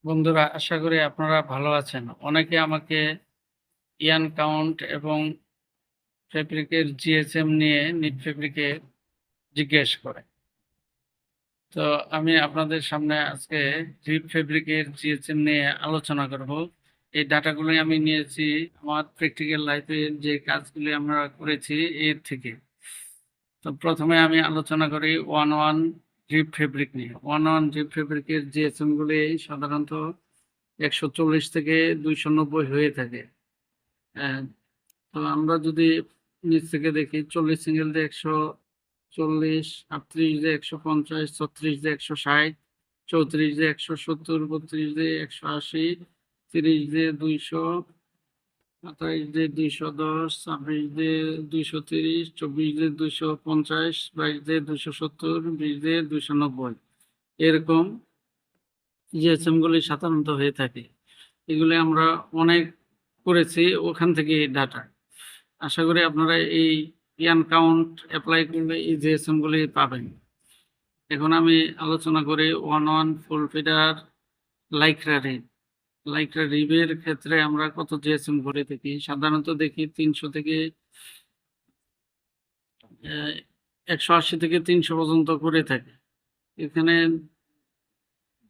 বন্ধুরা, আশা করি আপনারা ভালো আছেন। অনেকে আমাকে ইয়ান কাউন্ট এবং ফেব্রিকের জিএসএম নিয়ে নিট ফেব্রিকে জিজ্ঞেস করে। তো আমি আপনাদের সামনে আজকে রিপ ফেব্রিকের জিএসএম নিয়ে আলোচনা করব। এই ডাটাগুলো আমি নিয়েছি আমার প্র্যাকটিক্যাল লাইফে যে কাজগুলি আমরা করেছি এর থেকে। তো প্রথমে আমি আলোচনা করি ওয়ান ওয়ান রিপ ফেব্রিক নিয়ে। ওয়ান ওয়ান রিপ ফেব্রিকের জিএসএম গুলি সাধারণত 140 থেকে 290 হয়ে থাকে। তো আমরা যদি নিচ থেকে দেখি 40 সিঙ্গেল দিয়ে 140, 38 দিয়ে 150, 36 দিয়ে 160, 34 দিয়ে 170, 32 দিয়ে 180, 30 দিয়ে 200, 28 দিয়ে 210, 26 দিয়ে 230, 24 দিয়ে 250, 22 দিয়ে 270, 20 দিয়ে 290 এরকম জিএসএম গুলি সাধারণত হয়ে থাকে। এগুলি আমরা অনেক করেছি ওখান থেকে ডাটা। আশা করি আপনারা এই ইয়ান কাউন্ট অ্যাপ্লাই করলে এই জিএসএম গুলি পাবেন। এখন আমি আলোচনা করি one one full feeder lycra rib. লাইক্রা রিবের ক্ষেত্রে আমরা কত জিএসএম করে থাকি? সাধারণত দেখি 300 থেকে 180 থেকে 300 পর্যন্ত করে থাকি। এখানে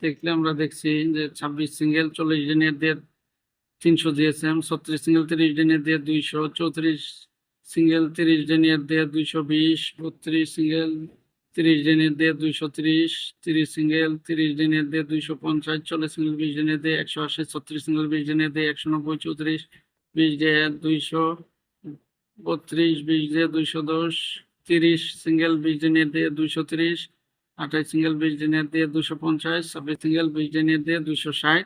দেখলে আমরা দেখছি যে 26 সিঙ্গেল 40 দিনের দিয়ে 300 জিএসএম, 36 সিঙ্গেল 30 দিনের দিয়ে 200, 34 সিঙ্গেল 30 দিনের দিয়ে 220, 32 সিঙ্গেল 30 দিনের দিয়ে 230, 30 সিঙ্গেল 30 দিনের দিয়ে 250, 40 সিঙ্গেল 20 দিনের দিয়ে 180, 36 সিঙ্গেল 20 দিনের দিয়ে 190, 34 20 দিয়ে 200, 32 20 দিয়ে 210, 30 সিঙ্গেল 20 দিনের দিয়ে 230, 28 সিঙ্গেল 20 দিনের দিয়ে 250, 26 সিঙ্গেল 20 দিনের দিয়ে 260।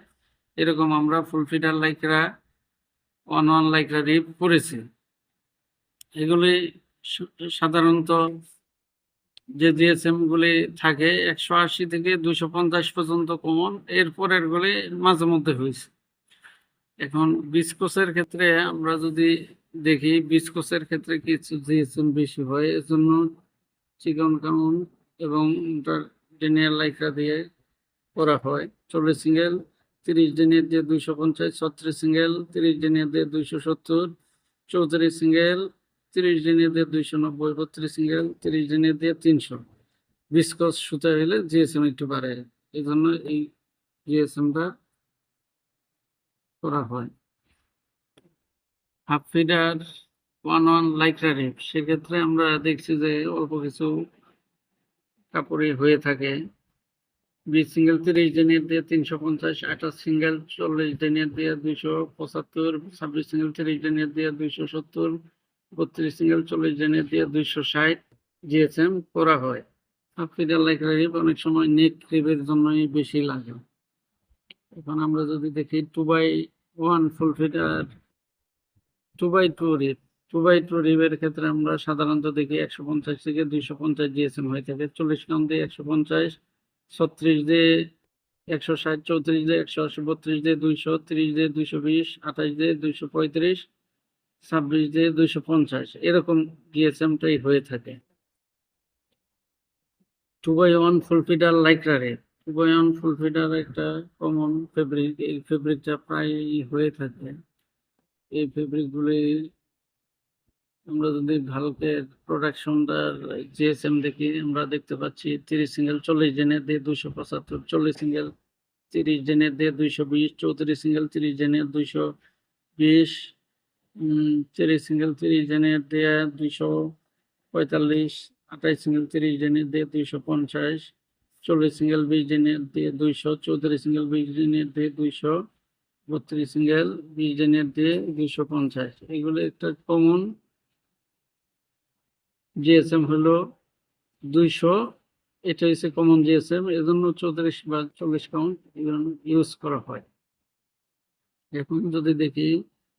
এরকম আমরা full feeder lycra one one lycra rib করেছি। এগুলি সাধারণত যে জিএসএম গুলি থাকে 180 থেকে 250 পর্যন্ত কমন, এরপরের গুলি মাঝে মধ্যে হয়েছে। এখন বিস্কোসের ক্ষেত্রে আমরা যদি দেখি, বিস্কোসের ক্ষেত্রে কিছু জিএসএম বেশি হয়, এজন্য চিকন কাউন্ট এবং ইন্টারডেনিয়াল লাইক্রা দিয়ে করা হয়। 40 সিঙ্গেল 30 দিনের দিয়ে 250, 36 সিঙ্গেল 30 দিনের দিয়ে 270, 34 সিঙ্গেল 30 দিনের দিয়ে 290, 32 সিঙ্গেল 30 দিনের দিয়ে 300। বিস্কস সুতা হলে জিএসএম একটু বাড়ে, এই জন্য এই জিএসএমটা করা হয়। Half feeder one one lycra rib, সেক্ষেত্রে আমরা দেখছি যে অল্প কিছু কাপড়ে হয়ে থাকে। 20 সিঙ্গেল 30 দিনের দিয়ে 350, 28 সিঙ্গেল 40 দিনের দিয়ে 275, 26 সিঙ্গেল 30 দিনের দিয়ে 270, 32 সিঙ্গেল 40 দিনের দিয়ে 260 জিএসএম করা হয়। হাফ ফিডার লাইক্রা রিপ অনেক সময় নেক রিপের জন্যই বেশি লাগে। এখন আমরা যদি দেখি 2x1 ফুল ফিডার 2x2 রিপ, 2x2 রিপের ক্ষেত্রে আমরা সাধারণত দেখি 150 থেকে 250 জিএসএম হয়ে থাকে। 40 কাউন্ট দিয়ে 150, 36 দিয়ে 160, 34 দিয়ে 180, 32 দিয়ে 200, 30 দিয়ে 220, 28 দিয়ে 235, 26 দিয়ে 250 এরকম জিএসএমটাই হয়ে থাকে। 2x1 ফুল ফিডার লাইক্রা রিপ, 2x1 ফুল ফিডার একটা কমন ফেব্রিক। এই ফেব্রিকটা প্রায় হয়ে থাকে। এই ফেব্রিকগুলি আমরা যদি ভারতের প্রোডাকশনটার জিএসএম দেখি, আমরা দেখতে পাচ্ছি 30 সিঙ্গেল 40 দিনের দিয়ে 275, 40 সিঙ্গেল 30 দিনের দিয়ে 220, 34 সিঙ্গেল 30 দিনের 220, 30 সিঙ্গেল 30 দিনের দিয়ে 245, 28 সিঙ্গেল 30 দিনের দিয়ে 250, 40 সিঙ্গেল 20 দিনের দিয়ে 200, 34 সিঙ্গেল 20 দিনের দিয়ে 200, 32 সিঙ্গেল 20 দিনের দিয়ে 250। এগুলো একটা কমন জিএসএম হলো 200। এটা হচ্ছে কমন জিএসএম, এজন্য 34 বা 40 কাউন্ট ইউজ করা হয়। এখন যদি দেখি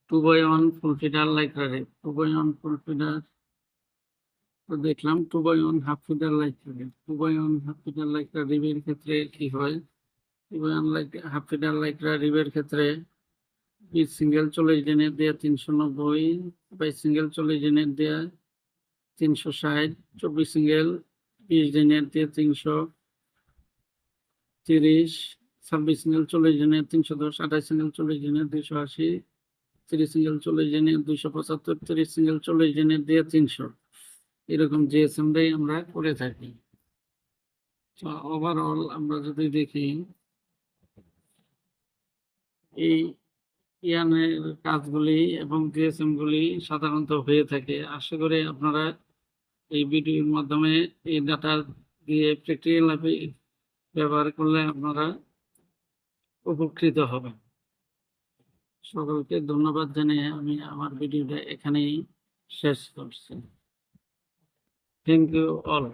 2x1 ফুল ফিডার লাইক্রা রিপ, 2x1 ফুল ফিডার তো দেখলাম। 2x1 হাফ ফিডার লাইক্রা রিপ, 2x1 হাফ ফিডার লাইক্রা রিপের ক্ষেত্রে কি হয়? 2x1 হাফ ফিডার লাইক্রা রিপের ক্ষেত্রে 20 সিঙ্গেল 40 দিনের দিয়ে 390, 22 সিঙ্গেল 40 দিনের দিয়ে 360, 24 সিঙ্গেল 20 দিনের দিয়ে 330, 26 সিঙ্গেল 40 জিনের 310, 28 সিঙ্গেল 40 জিনের 280, 30 সিঙ্গেল 40 জিনের 275, 30 সিঙ্গেল 40 জিনের দিয়ে 300, এরকম জিএসএমটাই আমরা করে থাকি। তো ওভারঅল আমরা যদি দেখি এই ইয়ানের কাজগুলি এবং জিএসএম গুলি সাধারণত হয়ে থাকে। আশা করি আপনারা এই ভিডিওর মাধ্যমে এই ডাটা দিয়ে প্র্যাকটিক্যাল ব্যবহার করলে আপনারা উপকৃত হবেন। সকলকে ধন্যবাদ জানিয়ে আমি আমার ভিডিওটা এখানেই শেষ করছি। Thank you all.